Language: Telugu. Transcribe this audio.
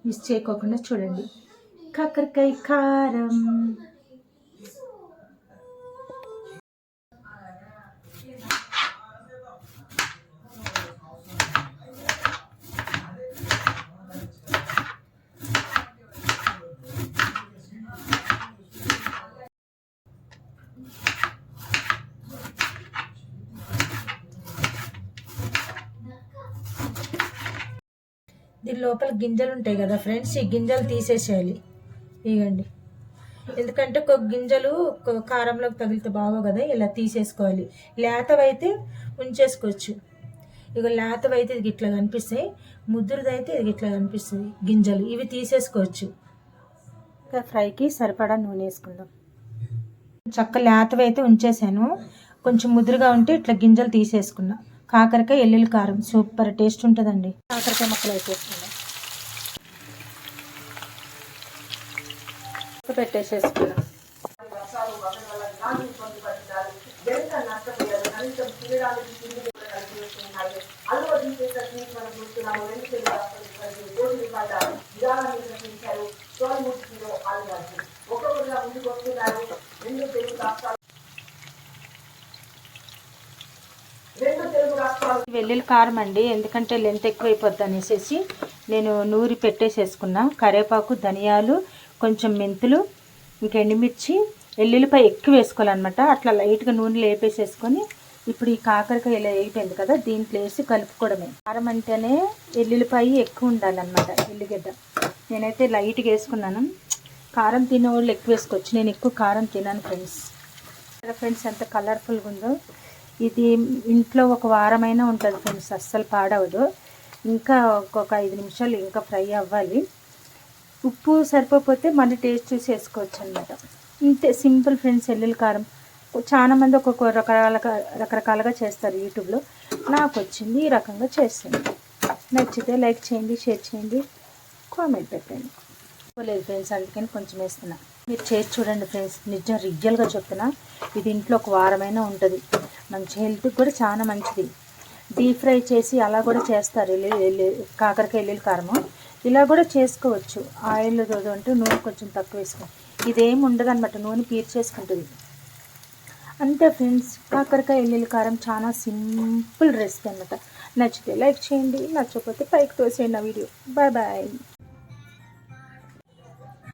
మిస్ చేయకోకుండా చూడండి. కాకరకాయ కారం. దీని లోపల గింజలు ఉంటాయి కదా ఫ్రెండ్స్, ఈ గింజలు తీసేసేయాలి. ఇవ్వండి, ఎందుకంటే ఒక గింజలు కారంలోకి తగిలితే బాగో కదా, ఇలా తీసేసుకోవాలి. లేతవైతే ఉంచేసుకోవచ్చు. ఇక లేతవైతే ఇది ఇట్లా కనిపిస్తాయి, ముద్దురుదైతే ఇది ఇట్లా కనిపిస్తుంది గింజలు. ఇవి తీసేసుకోవచ్చు. ఫ్రైకి సరిపడా నూనె వేసుకుందాం. చక్క లేతవైతే ఉంచేసాను, కొంచెం ముదురుగా ఉంటే ఇట్లా గింజలు తీసేసుకున్నా. కాకరకాయ ఎల్లుల్లి కారం సూపర్ టేస్ట్ ఉంటుందండి. కాకరకాయ ముక్కలు వేసేసుకున్నాం, పెట్టేసేసుకున్నాం. వెల్లుల్లి కారం అండి, ఎందుకంటే లెంత్ ఎక్కువైపోద్ది అనేసి నేను నూరి పెట్టేసేసుకున్నా. కరివేపాకు, ధనియాలు, కొంచెం మెంతులు, ఇంకా ఎండుమిర్చి, ఎల్లుల్లిపాయ ఎక్కువ వేసుకోవాలన్నమాట. అట్లా లైట్గా నూనెలో వేపేసేసుకొని ఇప్పుడు ఈ కాకరకాయ ఇలా వేగిపోయింది కదా, దీంట్లో వేసి కలుపుకోవడమే. కారం అంటేనే ఎల్లుల్లిపాయ ఎక్కువ ఉండాలన్నమాట, ఎల్లిగడ్డ. నేనైతే లైట్గా వేసుకున్నాను. కారం తినే వాళ్ళు ఎక్కువ వేసుకోవచ్చు, నేను ఎక్కువ కారం తినాను ఫ్రెండ్స్. ఫ్రెండ్స్ ఎంత కలర్ఫుల్గా ఉందో. ఇది ఇంట్లో ఒక వారమైనా ఉంటుంది ఫ్రెండ్స్, అస్సలు పాడవదు. ఇంకా ఒక 5 నిమిషాలు ఇంకా ఫ్రై అవ్వాలి. ఉప్పు సరిపోతే మళ్ళీ టేస్ట్ చూసి వేసుకోవచ్చు అనమాట. ఇంతే సింపుల్ ఫ్రెండ్స్ ఎల్లుల్లి కారం. చాలామంది ఒక్కొక్క రకరకాలుగా చేస్తారు యూట్యూబ్లో. నాకు వచ్చింది ఈ రకంగా చేస్తాను. నచ్చితే లైక్ చేయండి, షేర్ చేయండి, కామెంట్ పెట్టండి. లేదు ఫ్రెండ్స్, అందుకని కొంచెం వేస్తున్నా. మీరు చేసి చూడండి ఫ్రెండ్స్, నిజం రియల్గా చెప్తున్నా. ఇది ఇంట్లో ఒక వారమైనా ఉంటుంది. మంచి హెల్త్కి కూడా చాలా మంచిది. డీప్ ఫ్రై చేసి అలా కూడా చేస్తారు కాకరకాయ ఎల్లుల్లి కారము. ఇలా కూడా చేసుకోవచ్చు. ఆయిల్ అంటే నూనె కొంచెం తక్కువ వేసుకోండి. ఇదేం ఉండదు అనమాట, నూనె పీల్చేసుకుంటుంది. అంతే ఫ్రెండ్స్, కాకరకాయ ఎల్లుల్లి కారం చాలా సింపుల్ రెసిపీ అనమాట. నచ్చితే లైక్ చేయండి, నచ్చకపోతే పైకి తోసేయండి నా వీడియో. Bye bye.